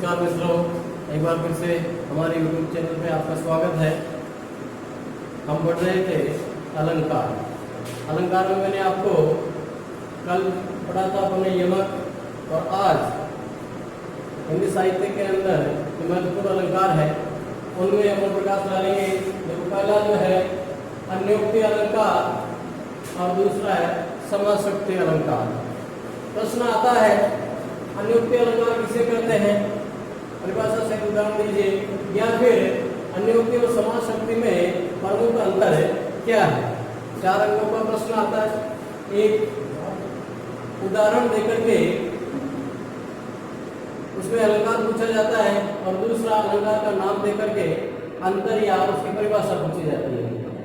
नमस्कार मित्रों, एक बार फिर से हमारे YouTube चैनल पे आपका स्वागत है। हम बढ़ रहे थे अलंकार। अलंकार में मैंने आपको कल पढ़ा था अपने यमक, और आज हिंदी साहित्य के अंदर जो महत्वपूर्ण अलंकार है उनमें अपन प्रकाश डालेंगे। जो पहला जो है अन्योक्ति अलंकार और दूसरा है समासक्ति अलंकार। प्रश्न आता है अन्योक्ति अलंकार किसे कहते हैं, परिभाषा से उदाहरण दीजिए, या फिर अन्योक्ति और समासक्ति में प्रमुख अंतर क्या है। 4 अंकों का प्रश्न आता है। एक उदाहरण देकर के उसमें अलंकार पूछा जाता है और दूसरा अलंकार का नाम देकर के अंतर या उसकी परिभाषा पूछी जाती है।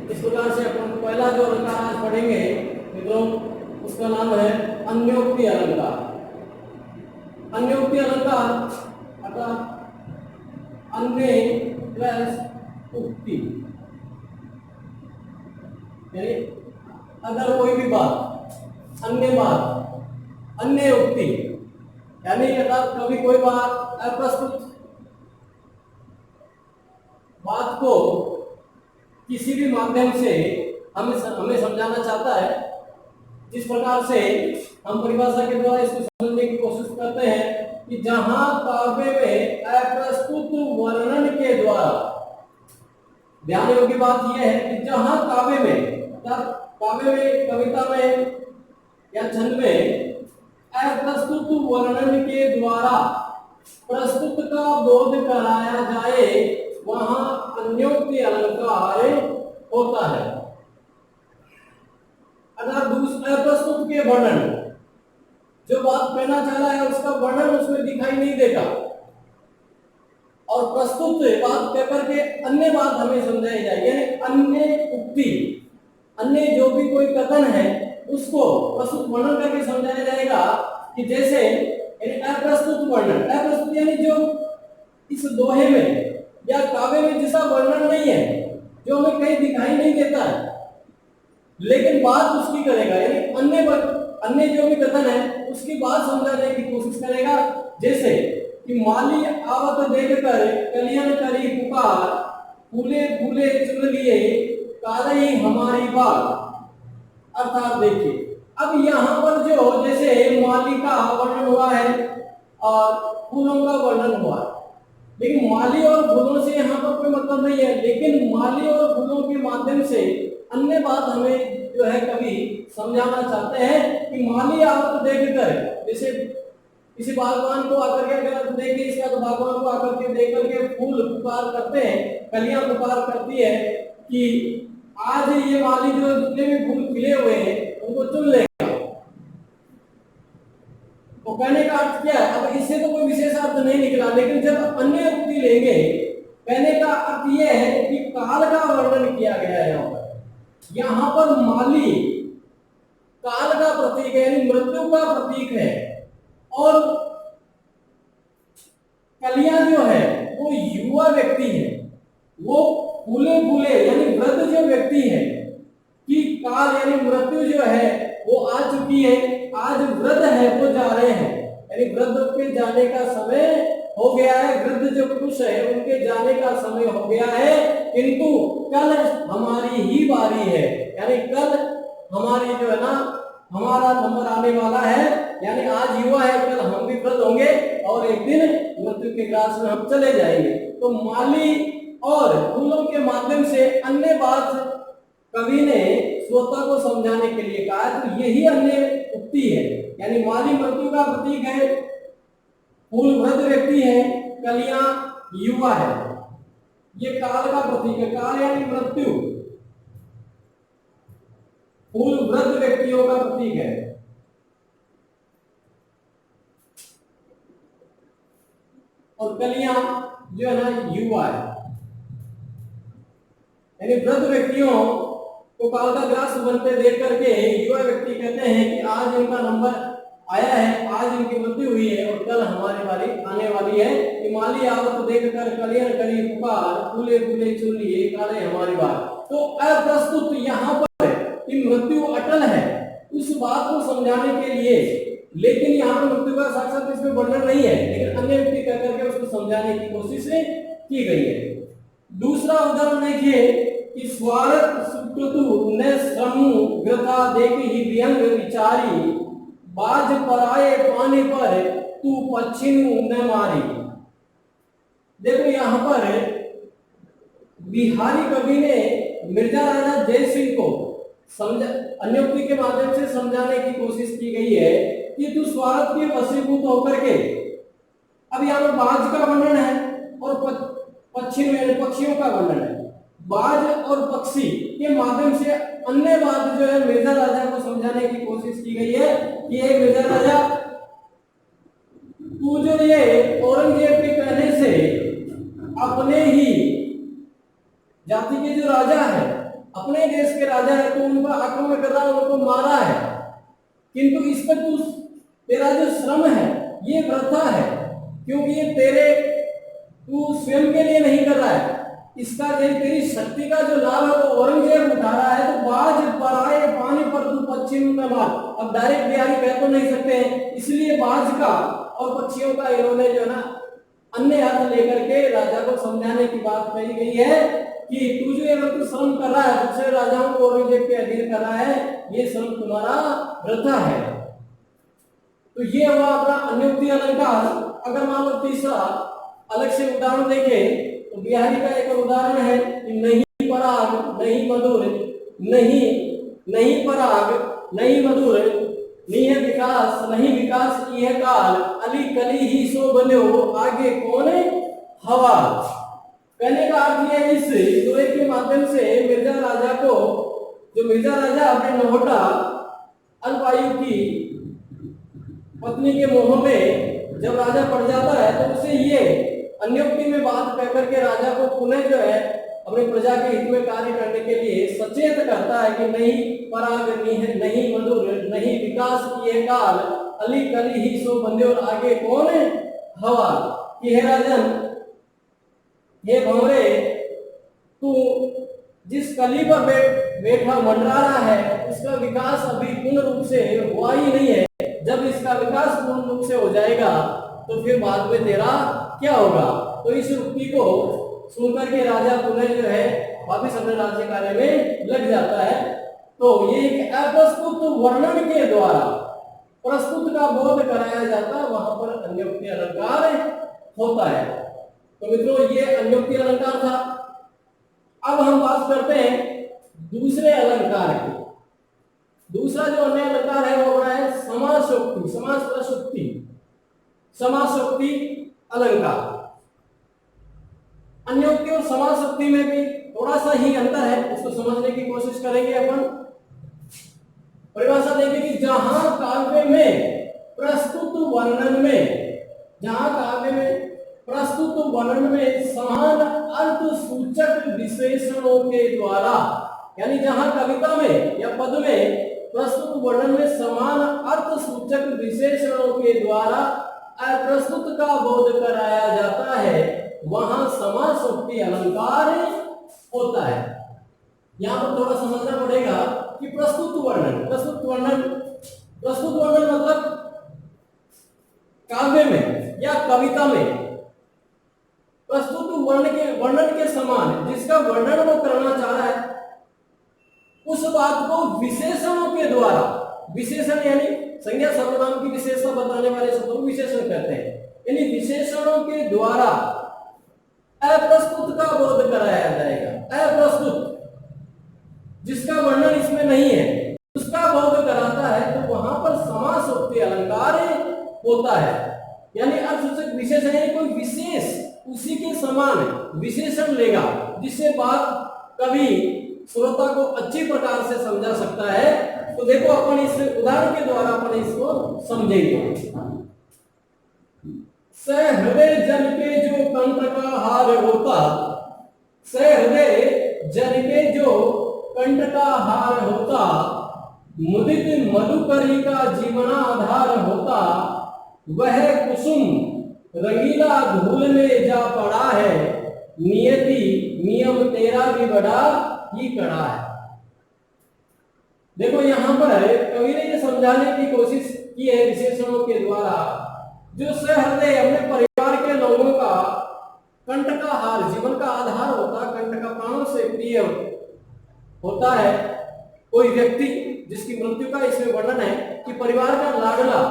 इस प्रकार से अपन पहला जो अलंकार आज पढ़ेंगे मित्रों, उसका नाम है अन्योक्ति अलंकार। अन्योक्ति अलंकार अर्थात अन्य प्लस उक्ति, यानी अगर कोई भी बात, अन्य बात, अन्य उक्ति, यानी अर्थात कभी कोई बात अप्रस्तुत बात को किसी भी माध्यम से हमें समझाना चाहता है। जिस प्रकार से हम परिभाषा के द्वारा इसको समझने की कोशिश करते हैं कि जहां काव्य में अप्रस्तुत वर्णन के द्वारा, ध्यान योग्य बात यह है कि जहां काव्य में, कविता में या छंद में अप्रस्तुत वर्णन के द्वारा प्रस्तुत का बोध कराया जाए, वहां अन्योक्ति अलंकार होता है। अगर दूसरा प्रस्तुत के वर्णन, जो बात कहना चाह रहा है उसका वर्णन उसमें दिखाई नहीं देगा, और प्रस्तुत बात कहकर के अन्य बात हमें समझाई जाए, यानी अन्य उक्ति, अन्य जो भी कोई कथन है उसको प्रस्तुत वर्णन करके समझाया जाएगा। कि जैसे अप्रस्तुत वर्णन, अप्रस्तुत यानी जो इस दोहे में या काव्य में जिसका वर्णन नहीं है, जो हमें कहीं दिखाई नहीं देता है, लेकिन बात उसकी करेगा, यानी अन्य जो भी कथन है उसकी बात समझाने की कोशिश करेगा। जैसे कि माली आवत देखकर कलियन करी पुकार, फूले फूले चुन लिए कालई हमारी बात। अर्थात देखिए, अब यहाँ पर जो जैसे माली का वर्णन हुआ है और फूलों का वर्णन हुआ है, लेकिन माली और फूलों से यहाँ पर कोई मतलब नहीं है, लेकिन माली और फूलों के माध्यम से अन्य बात हमें जो है कभी समझाना चाहते हैं कि माली आवत देखकर, जैसे किसी बागवान को आकर के अगर देखे इसका, तो बागवान को आकर के देख करके फूल पुकार करते हैं, कलियां पुकार करती है कि आज ये माली जो जितने भी फूल खिले हुए हैं उनको चुन लेगा। तो कहने का अर्थ क्या है? अब इससे तो कोई विशेष अर्थ नहीं निकला, लेकिन जब अन्य उक्ति लेंगे, कहने का अर्थ यह है कि काल का वर्णन किया गया है। यहाँ पर माली काल का प्रतीक है, यानी मृत्यु का प्रतीक है, और कलियां जो है वो युवा व्यक्ति है, वो फूले फूले यानी वृद्ध जो व्यक्ति है कि काल यानी मृत्यु जो है वो आ चुकी है, आज वृद्ध है वो जा रहे हैं, यानी वृद्ध के जाने का समय हो गया है, वृद्ध जो पुरुष है उनके जाने का समय हो गया है, किंतु कल हमारी ही बारी है, यानी कल हमारी जो है ना, हमारा नंबर आने वाला है, यानी आज युवा है, कल हम भी वृद्ध होंगे और एक दिन मृत्यु के ग्रास में हम चले जाएंगे। तो माली और फूलों के माध्यम से अन्य बात कवि ने श्रोता को समझाने के लिए कहा, तो यही अन्य उक्ति है। यानी माली मृत्यु का प्रतीक है, फूल वृद्ध व्यक्ति है, कलियां युवा है, ये काल का प्रतीक है। काल यानी मृत्यु, फूल वृद्ध व्यक्तियों का प्रतीक है, और कलियां जो है ना युवा है, यानी वृद्ध व्यक्तियों को काल का ग्रास बनते देख करके युवा व्यक्ति कहते हैं कि आज इनका नंबर आया है, आज इनकी मृत्यु हुई है और कल हमारी बारी आने वाली है। कि माली आवत देखकर कलियन करी पुकार, फूले फूले चुन लिए काले हमारी बात। तो अप्रस्तुत यहाँ पर कि मृत्यु अटल है, उस बात को समझाने के लिए, लेकिन यहाँ पर मृत्यु का साक्षात इसमें वर्णन नहीं है, लेकिन अन्य व्यक्ति कहकर के उसको समझाने की कोशिश की गई है। दूसरा उदाहरण देखिए कि स्वार्थ सुक्रतु न श्रम ग्रथा देख ही व्यंग विचारी, बाज पराये पानी पर तू पच्छिनु न मारी। देखो यहाँ पर बिहारी कवि ने मिर्जा राजा जय सिंह को समझा, अन्योक्ति के माध्यम से समझाने की कोशिश की गई है कि तू स्वार्थ के वशीभूत होकर के, अब यहाँ पर बाज का वर्णन है और पक्षियों यानी पक्षियों का वर्णन है। बाज और पक्षी के माध्यम से अन्य बात जो है मिर्जा राजा को समझाने की कोशिश की गई है कि एक मिर्जा राजा, तू जो ये औरंगजेब के कहने से अपने ही जाति के जो राजा है, अपने देश के राजा है, तो उनका आक्रमण कर रहा है, उनको मारा है, किंतु इस पर तेरा जो श्रम है ये वृथा है, क्योंकि ये तू स्वयं के लिए नहीं कर रहा है, इसका तेरी शक्ति का जो लाभ है वो औरंगजेब उठा रहा है। तो बाज पराये पानी पर तू पश्चिम में मार, अब डायरेक्ट बिहारी कह तो नहीं सकते हैं, इसलिए बाज का और पक्षियों का इन्होंने जो ना अन्य अर्थ लेकर के राजा को समझाने की बात कही गई है कि तू जो अगर श्रम कर रहा है, दूसरे राजाओं को औरंगजेब के अधीन कर रहा है, ये श्रम तुम्हारा वृथा है। तो ये हुआ अपना अन्योक्ति अलंकार। अगर मान लो तीसरा अलग से उदाहरण देखें तो बिहारी का एक उदाहरण है कि नहीं पराग नहीं मधुर, नहीं पराग नहीं मधुर, नहीं विकास नहीं विकास यह काल, अली कली ही सो बन्यो आगे कौन हवा। कहने का अर्थ यह इस दोहे के माध्यम से मिर्जा राजा को, जो मिर्जा राजा अपने नौहटा अल्पायु की पत्नी के मोह में जब राजा पड़ जाता है तो उसे ये अन्योक्ति में बात कह करके राजा को पुनः जो है अपनी प्रजा के हित में कार्य करने के लिए सचेत करता है कि नहीं पराग नहीं मधुर नहीं विकास किए काल, अली कली ही सो बंदे और आगे कौन हवा। कि हे राजन, हे भंवरे, तू जिस कली पर बैठा मंडरा रहा है उसका विकास अभी पूर्ण रूप से हुआ ही नहीं है। जब इसका विकास पूर्ण रूप से हो जाएगा तो फिर बाद में तेरा क्या होगा। तो इस उक्ति को सुनकर के राजा पुनः जो है वापिस अपने राज्य कार्य में लग जाता है। तो ये एक अप्रस्तुत वर्णन के द्वारा प्रस्तुत का बोध कराया जाता है, वहां पर अन्योक्ति अलंकार होता है। तो मित्रों, ये अन्योक्ति अलंकार था। अब हम बात करते हैं दूसरे अलंकार की। दूसरा जो अन्य अलंकार है वो बड़ा है समासोक्ति, समास प्लस उक्ति, समासोक्ति अलंकार। अन्योक्ति और समासोक्ति में भी थोड़ा सा ही अंतर है, उसको समझने की कोशिश करेंगे अपन। परिभाषा देखें कि जहां काव्य में प्रस्तुत वर्णन में, जहां काव्य में प्रस्तुत वर्णन में समान अर्थ सूचक विशेषणों के द्वारा, यानी जहां कविता में या पद में प्रस्तुत वर्णन में समान अर्थ सूचक विशेषणों के द्वारा अप्रस्तुत का बोध कराया जाता है, वहां समासोक्ति अलंकार होता है। यहां पर थोड़ा समझना पड़ेगा कि प्रस्तुत वर्णन मतलब काव्य में या कविता में प्रस्तुत वर्णन के समान जिसका वर्णन वो करना चाह रहा है, उस बात को विशेषणों के द्वारा, विशेषण यानी संज्ञा सर्वनाम की विशेषता बताने वाले शब्दों को विशेषण कहते हैं, यानी विशेषणों के द्वारा अप्रस्तुत का बोध कराया जाएगा। अप्रस्तुत जिसका वर्णन इसमें नहीं है उसका बोध कराता है, तो वहां पर समासोक्ति अलंकार होता है। यानी अर्थसूचक विशेषण यानी कोई विशेष उसी के समान विशेषण लेगा, जिससे बात कवि श्रोता को अच्छी प्रकार से समझा सकता है। तो देखो अपन इस उदाहरण के द्वारा अपन इसको समझेंगे। सहृदय जन के जो कंठ का हार होता, सहृदय जन के जो कंठ का हार होता, मुदित मधुकरी का जीवनाधार होता, वह कुसुम रंगीला धूल में जा पड़ा है, नियति नियम तेरा भी बड़ा ही कड़ा है। देखो यहां पर कवि ने ये समझाने की कोशिश की है विशेषणों के द्वारा, जो सहृदय अपने परिवार के लोगों का ये होता है कोई व्यक्ति जिसकी मृत्यु का इसमें वर्णन है कि परिवार का लाडला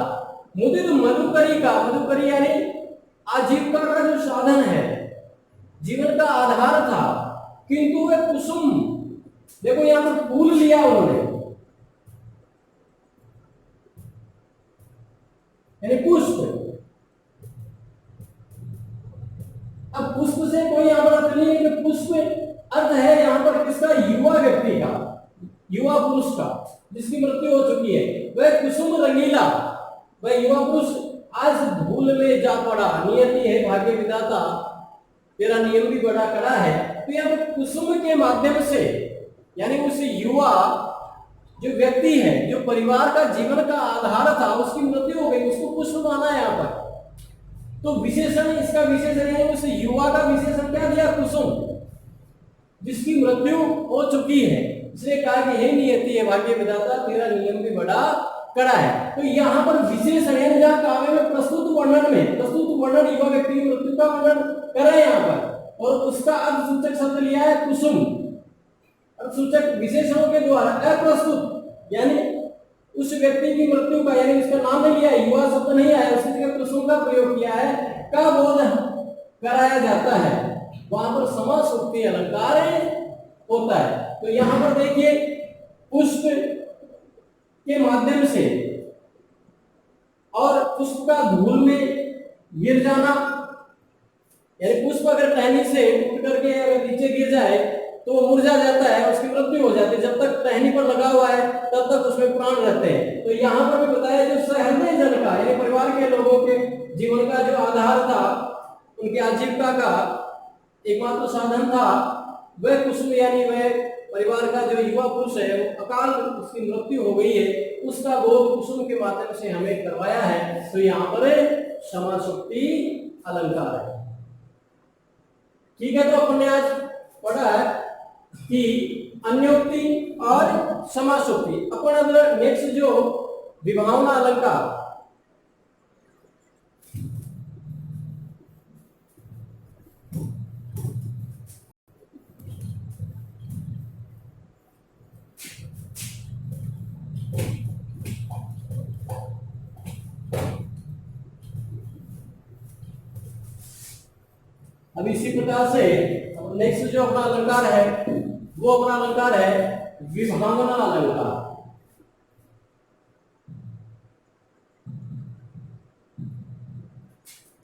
मुदित मधुकरी यानी आजीविका का जो साधन है, जीवन का आधार था, किंतु वे कुसुम, देखो यहां पर फूल लिया उन्होंने, यानी पुष्प। अब पुष्प से कोई यहां पर अर्थ नहीं है कि पुष्प अर्थ है यहां पर किसका, युवा व्यक्ति का, युवा पुरुष का जिसकी मृत्यु हो चुकी है। वह कुसुम रंगीला, वह युवा पुरुष आज धूल में जा पड़ा, नियति है भाग्य विधाता तेरा नियम भी बड़ा कड़ा है। तो यह कुसुम के माध्यम से, यानी उस युवा जो व्यक्ति है, जो परिवार का जीवन का आधार था, उसकी मृत्यु हो गई, उसको पुष्प माना है यहाँ पर। तो विशेषण, इसका विशेषण है, उस युवा का विशेषण क्या दिया, कुसुम, जिसकी मृत्यु हो चुकी है। इसलिए कहा कि हे नियति है भाग्य विधाता तेरा नियम भी बड़ा कड़ा है। तो यहाँ पर विशेषण है, जहाँ काव्य में प्रस्तुत वर्णन युवा व्यक्ति की मृत्यु का वर्णन कर रहे हैं यहाँ पर, और उसका अर्थ सूचक शब्द लिया है कुसुम। अर्थ सूचक विशेषणों के द्वारा अप्रस्तुत, यानी उस व्यक्ति की मृत्यु का, यानी उसका नाम नहीं लिया, युवा शब्द नहीं आया, उसकी जगह कुसुम का प्रयोग किया है, का बोध कराया जाता है। वहां पर समासोक्ति अलंकार होता है। तो यहां पर देखिए पुष्प के माध्यम से और पुष्प का धूल में गिर जाना, यानी पुष्प अगर टहनी से टूट करके अगर नीचे गिर जाए तो वो मुरझा जाता है, उसकी मृत्यु हो जाती है। जब तक टहनी पर लगा हुआ है तब तक उसमें प्राण रहते हैं। तो यहाँ पर भी बताया जो सहृदय जन का, यानी परिवार के लोगों के जीवन का जो आधार था, उनकी आजीविका का एकमात्र साधन था, वह कुसुम, यानी वह परिवार का जो युवा पुरुष है, वो अकाल उसकी मृत्यु हो गई है, उसका बोध कुसुम के माध्यम से हमें करवाया है। तो यहाँ पर समासोक्ति अलंकार है। ठीक है, तो अपन ने आज पढ़ा है कि अन्योक्ति और समासोक्ति। अपन अब नेक्स्ट जो विभावना अलंकार, अब इसी प्रकार से नेक्स्ट जो अपना अलंकार है वो अपना अलंकार है विभावना अलंकार।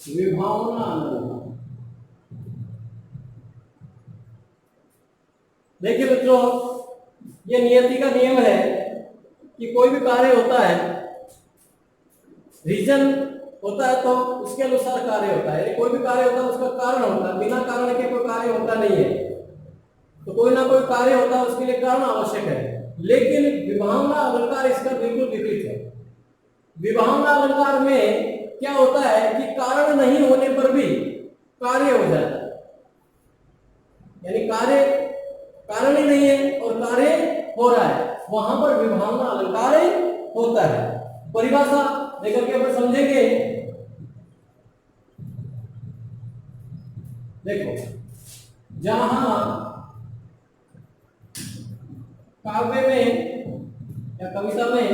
विभावना अलंकार, देखिए मित्रों, ये नियति का नियम है कि कोई भी कार्य होता है, रीजन होता है तो उसके अनुसार कार्य होता है। कोई भी कार्य होता है उसका कारण होता है, बिना कारण के कोई कार्य होता नहीं है। तो कोई ना कोई कार्य होता है, उसके लिए कारण आवश्यक है। लेकिन विभावना अलंकार इसका बिल्कुल विपरीत है। विभावना अलंकार में क्या होता है कि कारण नहीं होने पर भी कार्य हो जाता है, यानी कार्य कारण ही नहीं है और कार्य हो रहा है, वहां पर विभावना अलंकार होता है। परिभाषा लेकर के अपन समझेंगे। देखो, जहां काव्य में या कविता में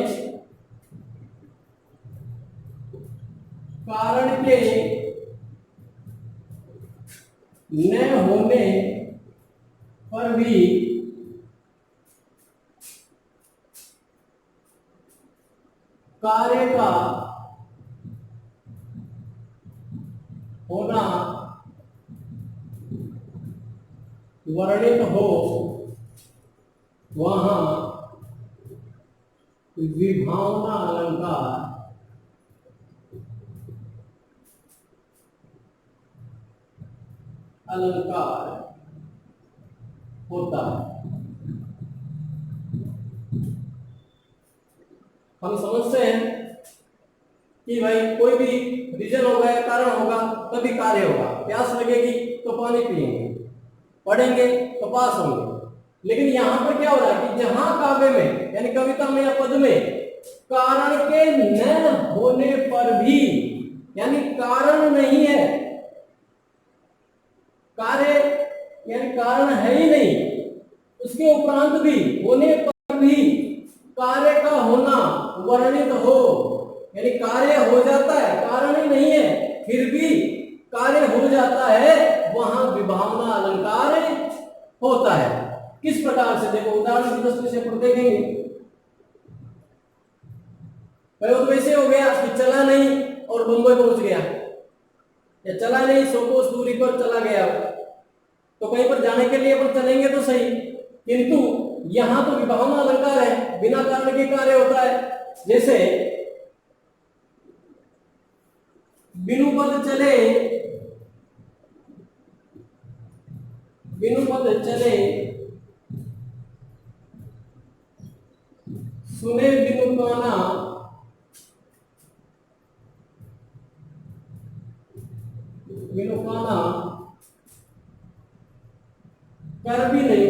कारण के न होने पर भी कार्य का होना वर्णित हो, वहां विभावना अलंकार होता है। हम समझते हैं कि भाई कोई भी रीजन होगा या कारण होगा तभी कार्य होगा। प्यास लगेगी तो पानी पिएंगे, पढ़ेंगे तो पास होंगे। लेकिन यहां पर क्या हो रहा है कि जहां काव्य में यानी कविता में या पद में कारण के न होने पर भी, यानी कारण नहीं है, कार्य यानी कारण है ही नहीं, उसके उपरांत भी, होने पर भी कार्य का होना वर्णित हो, यानी कार्य हो जाता है, कारण ही नहीं है फिर भी कार्य हो जाता है, वहां विभावना अलंकार होता है। किस प्रकार से, देखो उदाहरण की दृष्टि से देखेंगे। पहले तो वैसे हो गया कि चला नहीं और मुंबई पहुंच गया, या चला नहीं 100 कोस दूरी पर चला गया, तो कहीं पर जाने के लिए अपन चलेंगे तो सही, किंतु यहां तो विभावना अलंकार है, बिना कारण के कार्य होता है। जैसे बिनु पद चले, बिनु पद चले, सुने बिनु काना, बिनु काना कर भी नहीं,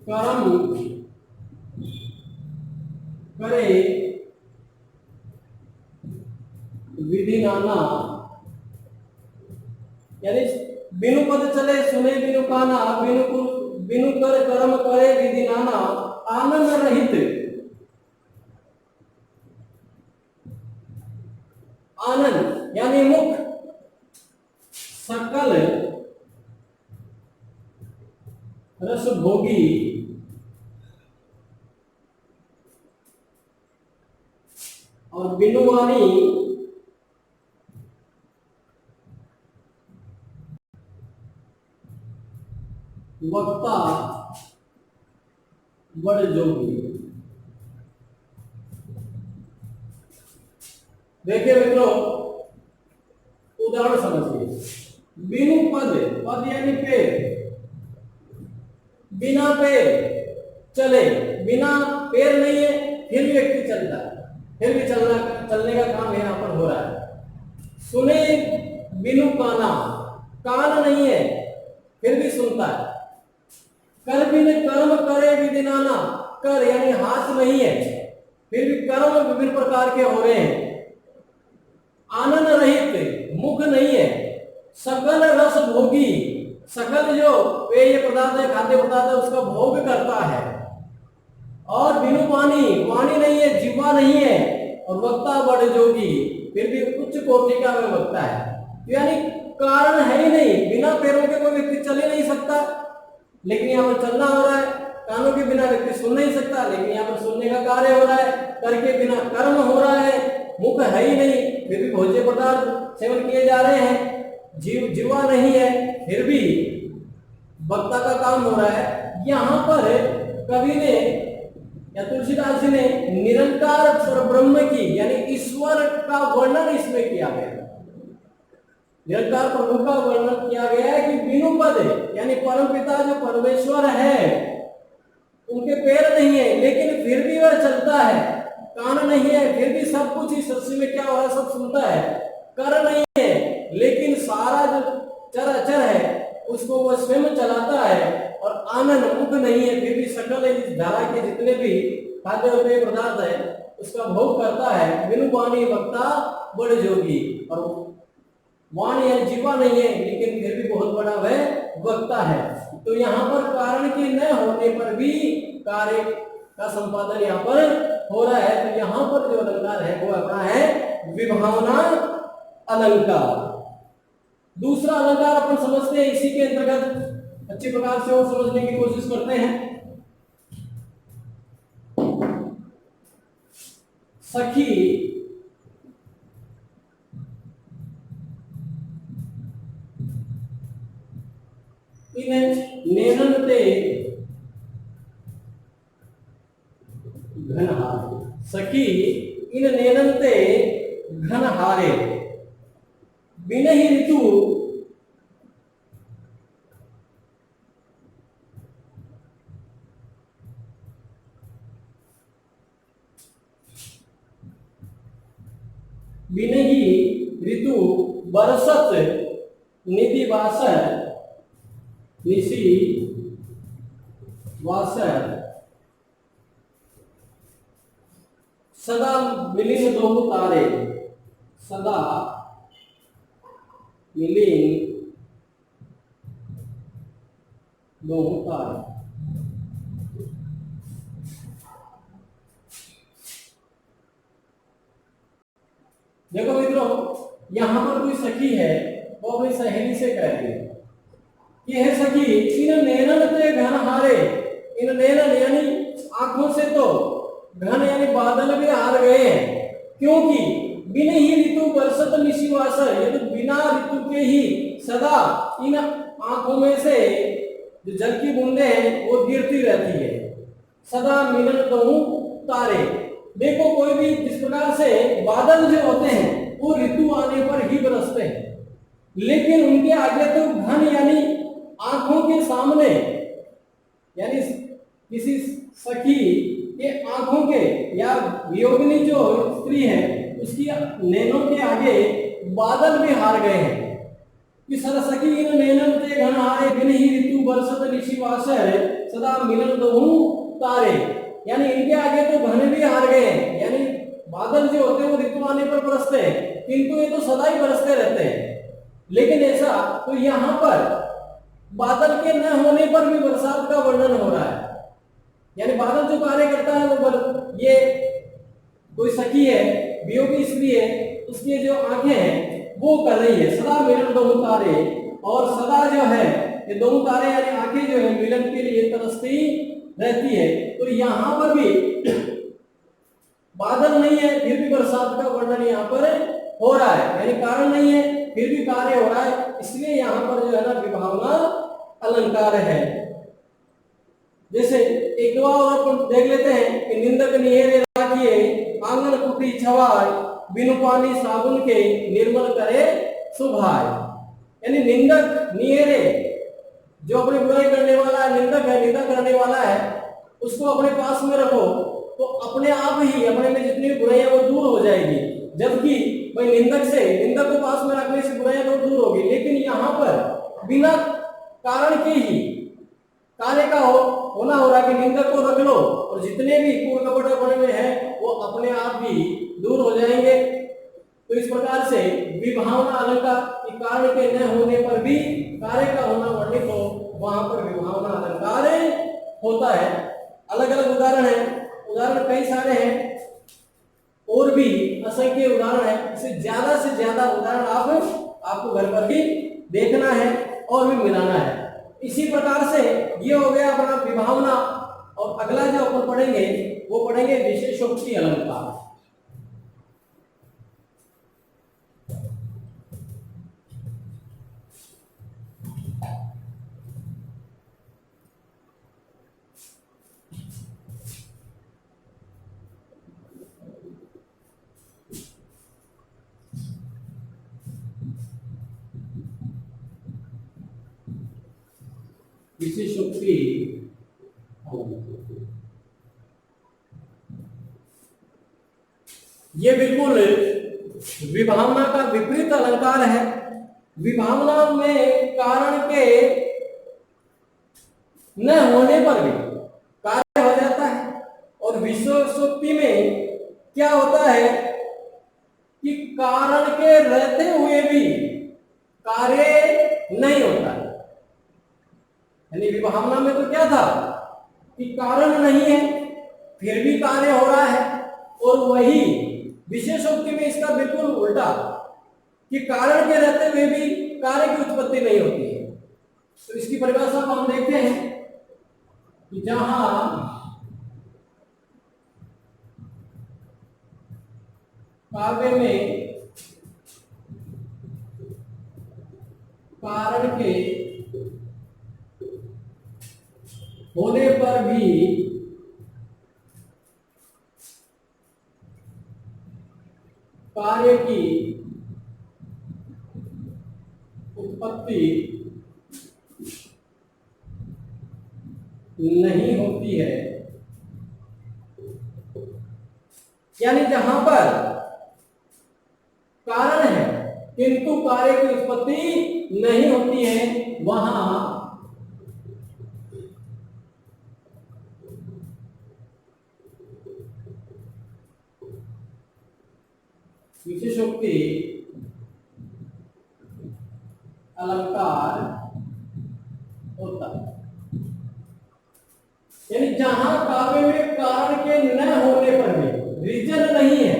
कर्म करे विधि नाना, यानी बिनु पद चले, सुने बिनु काना, बिनु कर कर्म करे विधि नाना, आनंद रहित, आनंद यानी मुख, सकल रस भोगी, और बिनु वाणी वक्ता बड़ जोगी। देखिए मित्रों, उदाहरण समझिए। बिनु पद, पद यानी पेड़, बिना पेड़ चले, बिना पैर नहीं है फिर भी व्यक्ति चलता है, फिर भी चलने का काम यहाँ पर हो रहा है। सुने बिनु काना, कान नहीं है फिर भी सुनता है। कर बिन कर्म करे विधि नाना, कर यानी हाथ नहीं है फिर भी कर्म विभिन्न प्रकार के हो रहे हैं। आनंद रहित, मुख नहीं है। सकल रस भोगी, सकल जो पेय पदार्थ है, खाद्य पदार्थ है, उसका भोग करता है। और बिनु वाणी, वाणी नहीं है, जिह्वा नहीं है। और वक्ता बड़ जोगी, फिर भी उच्च कोटि का वह वक्ता है। यानी कारण है ही नहीं, बिना पैरों के कोई व्यक्ति चल ही नहीं सकता, लेकिन यहाँ पर चलना हो रहा है। कानों के बिना व्यक्ति सुन नहीं सकता, लेकिन यहाँ पर सुनने का कार्य हो रहा है। कर के बिना कर्म हो रहा है, मुख है ही नहीं फिर भी भोज्य पदार्थ सेवन किए जा रहे हैं। जीवा नहीं है फिर भी वक्ता का काम हो रहा है। यहाँ पर कवि ने या तुलसीदास जी ने निरंकार परब्रह्म की यानी ईश्वर का वर्णन इसमें किया गया। निरंकार प्रभु का वर्णन किया गया है कि बिनु पद यानी परमपिता जो परमेश्वर है, उनके पैर नहीं है लेकिन फिर भी वह चलता है। कान नहीं है फिर भी सब कुछ इस सृष्टि में क्या हो रहा है सब सुनता है। कर नहीं है लेकिन सारा जो चराचर है उसको वह स्वयं चलाता है। और आनंद, मुख नहीं है फिर भी सकल इस धारा के जितने भी खाद्य और पेय पदार्थ है उसका भोग करता है। बिनु वाणी वक्ता बड़ जोगी, और वाणी या जीवा नहीं है लेकिन फिर भी बहुत बड़ा वह वक्ता है। तो यहाँ पर कारण के न होने पर भी कार्य का संपादन यहाँ पर हो रहा है। तो यहाँ पर जो अलंकार है वो अपना है विभावना अलंकार। दूसरा अलंकार अपन समझते हैं, इसी के अंतर्गत अच्छी प्रकार से और समझने की कोशिश करते हैं। सखी इन नेनते घनहारे, सखी इन नेनते घनहारे, बिन ही ऋतु बिन ही ऋतु बरसत निधि वासर, निशी वासर, सदा मिलिन दोहु तारे, सदा मिलिन दोहू तारे। देखो मित्रों, यहां पर कोई सखी है, वो अपनी सहेली से कहती है कि हे सखी, इन नैनन ते घन हारे। इन नैनन यानी आंखों से तो घन यानी बादल भी हार गए हैं, क्योंकि बिन ही ऋतु बरसत निशिवासर, ये तो बिना ऋतु के ही सदा इन आंखों में से जो जल की बूंदे हैं वो गिरती रहती है। सदा मिलन दहु तारे। देखो, कोई भी जिस प्रकार से बादल जो होते हैं वो ऋतु आने पर ही बरसते हैं, लेकिन उनके आगे तो घन यानी आंखों के सामने, यानी किसी सखी के आंखों के या वियोगिनी जो स्त्री है उसकी नैनों के आगे बादल भी हार गए हैं। कि सरसखी इन नैनन ते घन हारे, बिन ही ऋतु बरसत निशिवासर, सदा मिलन दहु तारे। यानी इनके आगे तो घन भी हार गए हैं, यानी बादल जो होते हैं वो ऋतु आने पर बरसते हैं, किंतु ये तो सदा ही बरसते रहते हैं। लेकिन ऐसा तो यहाँ पर बादल के न होने पर भी बरसात का वर्णन हो रहा है, यानी बादल जो कार्य करता है वो ये कोई सखी है, वियोगी स्त्री है, उसकी जो आंखें हैं वो कर रही है। सदा मिलन दो तारे, और सदा जो है ये दोनों तारे यानी आंखें जो है मिलन के लिए तरसती रहती है। तो यहाँ पर भी बादल नहीं है फिर भी बरसात का वर्णन यहाँ पर हो रहा है, यानी कारण नहीं है फिर भी कार्य हो रहा है, इसलिए यहाँ पर जो है ना विभावना अलंकार है। जैसे एक और अपन देख लेते हैं कि निंदक निहेरे राखिए, आंगन कुटी छवाय, बिनु पानी साबुन के निर्मल करे सुभाय। यानी निंदक निहेरे, जो अपनी बुराई करने वाला है, निंदक है, निंदा करने वाला है, उसको अपने पास में रखो तो अपने आप ही अपने में जितनी बुराइयां वो दूर हो जाएगी। जबकि भाई निंदक को पास में रखने से बुराइयां तो दूर होगी, लेकिन यहाँ पर बिना कारण के ही कार्य का होना हो रहा है कि निंदक को रख लो और जितने भी कूड़ कपट अपने में है वो अपने आप ही दूर हो जाएंगे। तो इस प्रकार से विभावना अलंकार के कारण के न होने पर भी कार्य का होना वर्णित हो, वहां पर विभावना अलंकार होता है। अलग अलग उदाहरण है, उदाहरण कई सारे हैं और भी असंख्य उदाहरण है, इससे ज्यादा उदाहरण आपको घर पर ही देखना है और भी मिलाना है। इसी प्रकार से ये हो गया अपना विभावना, और अगला जो अपन पढ़ेंगे वो पढ़ेंगे विशेषोक्ति अलंकार। विशेषोक्ति ये बिल्कुल विभावना का विपरीत अलंकार है। विभावना में कारण के न होने पर भी कार्य हो जाता है, और विशेषोक्ति में क्या होता है कि कारण के रहते हुए भी कार्य नहीं होता है। यानी विभावना में तो क्या था कि कारण नहीं है फिर भी कार्य हो रहा है, और वही विशेषोक्ति में इसका बिल्कुल उल्टा कि कारण के रहते हुए भी कार्य की उत्पत्ति नहीं होती है। तो इसकी परिभाषा को हम देखते हैं कि जहां काव्य में कारण के होने पर भी कार्य की उत्पत्ति नहीं होती है, यानी जहां पर कारण है किंतु कार्य की उत्पत्ति नहीं होती है, वहां विशेषोक्ति अलंकार होता है। यानी जहां काव्य में कारण के न होने पर भी, रीजन नहीं है,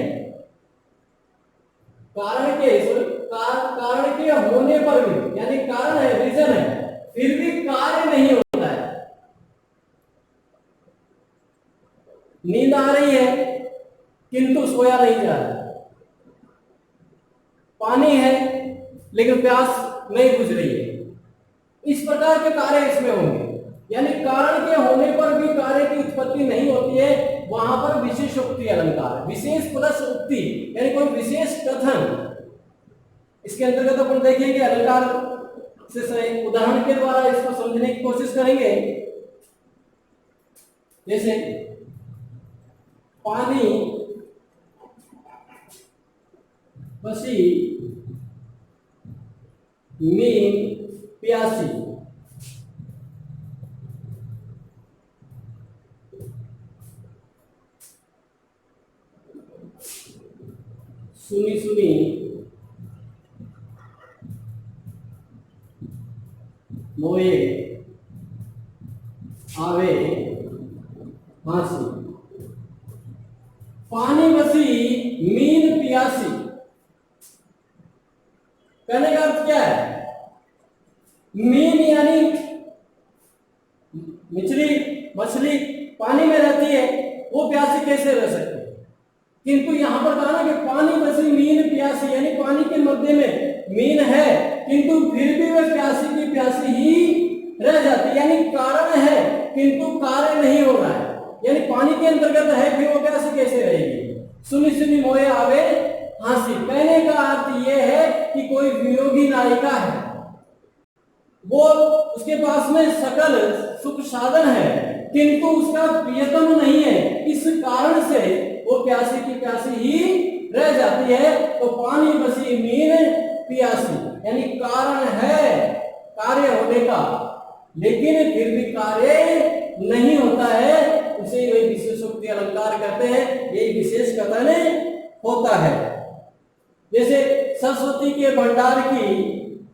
कारण के होने पर भी, यानी कारण है, रीजन है, फिर भी कार्य नहीं होता है। नींद आ रही है किंतु सोया नहीं जा रहा, पानी है लेकिन प्यास नहीं बुझ रही है, इस प्रकार के कार्य इसमें होंगे। यानी कारण के होने पर भी कार्य की उत्पत्ति नहीं होती है, वहां पर विशेषोक्ति अलंकार, विशेष प्लस उक्ति, यानी कोई विशेष कथन। इसके अंतर्गत अपन देखेंगे अलंकार से उदाहरण के द्वारा इसको समझने की कोशिश करेंगे। जैसे पानी बसी नींद प्यासी, सुनी सुनी मोए आवे हासी, पानी बसी नींद प्यासी। कहने का अर्थ क्या है? मीन यानी मछली पानी में रहती है, वो प्यासी कैसे रह सकती है? किंतु यहां पर कहा ना कि पानी बसी मीन प्यासी, यानी पानी के मध्य में मीन है किंतु फिर भी वह प्यासी की प्यासी ही रह जाती है, यानी कारण है किंतु कार्य नहीं हो रहा है, यानी पानी के अंतर्गत है फिर वो प्यासी कैसे रहेगी? सुनी सुनी मोए आवे हासी। कहने का अर्थ यह है कि कोई वियोगी नायिका है, वो उसके पास में सकल सुख साधन है किंतु उसका प्रियतम नहीं है, इस कारण से वो प्यासी की प्यासी ही रह जाती है। तो पानी बसी मीन प्यासी, यानी कारण है कार्य होने का लेकिन फिर भी कार्य नहीं होता है, उसे वे विशेषोक्ति अलंकार कहते हैं, ये विशेष कथन होता है। जैसे सरस्वती के भंडार की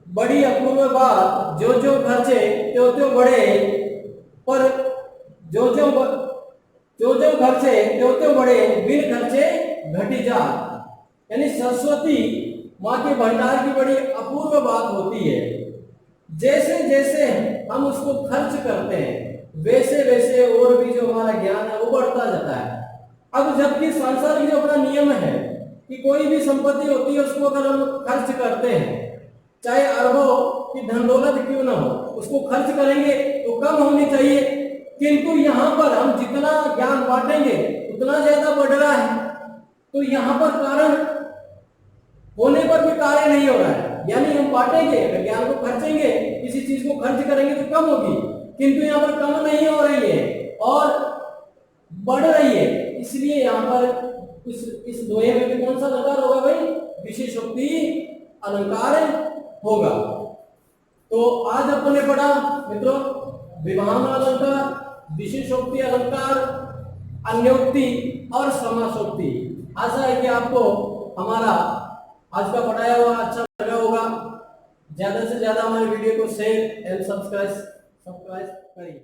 बड़ी अपूर्व बात, जो जो खर्चे त्यों त्यों बढ़े, पर जो जो खर्चे त्यों त्यों बढ़े, बिन खर्चे घटी जा। यानी सरस्वती माँ के भंडार की बड़ी अपूर्व बात होती है, जैसे जैसे हम उसको खर्च करते हैं वैसे वैसे और भी जो हमारा ज्ञान है वो बढ़ता जाता है। अब जबकि सांसारिक जो अपना नियम है कि कोई भी संपत्ति होती है उसको अगर हम खर्च करते हैं, चाहे अरबों की धन दौलत क्यों ना हो, उसको खर्च करेंगे तो कम होनी चाहिए, किंतु यहाँ पर हम जितना ज्ञान बांटेंगे उतना ज्यादा बढ़ रहा है। तो यहाँ पर कारण होने पर भी कार्य नहीं हो रहा है, यानी हम बांटेंगे, ज्ञान को खर्चेंगे, किसी चीज को खर्च करेंगे तो कम होगी, किंतु यहाँ पर कम नहीं हो रही है और बढ़ रही है। इसलिए यहाँ पर इस दोहे में भी कौन सा अलंकार होगा भाई? विशेषोक्ति अलंकार होगा। तो आज अपन ने पढ़ा मित्रों विभावन अलंकार, विशेषोक्ति अलंकार, अन्योक्ति और समासोक्ति। आशा है कि आपको हमारा आज का पढ़ाया हुआ अच्छा लगा होगा। ज्यादा से ज्यादा हमारे वीडियो को शेयर एंड सब्सक्राइब करिए।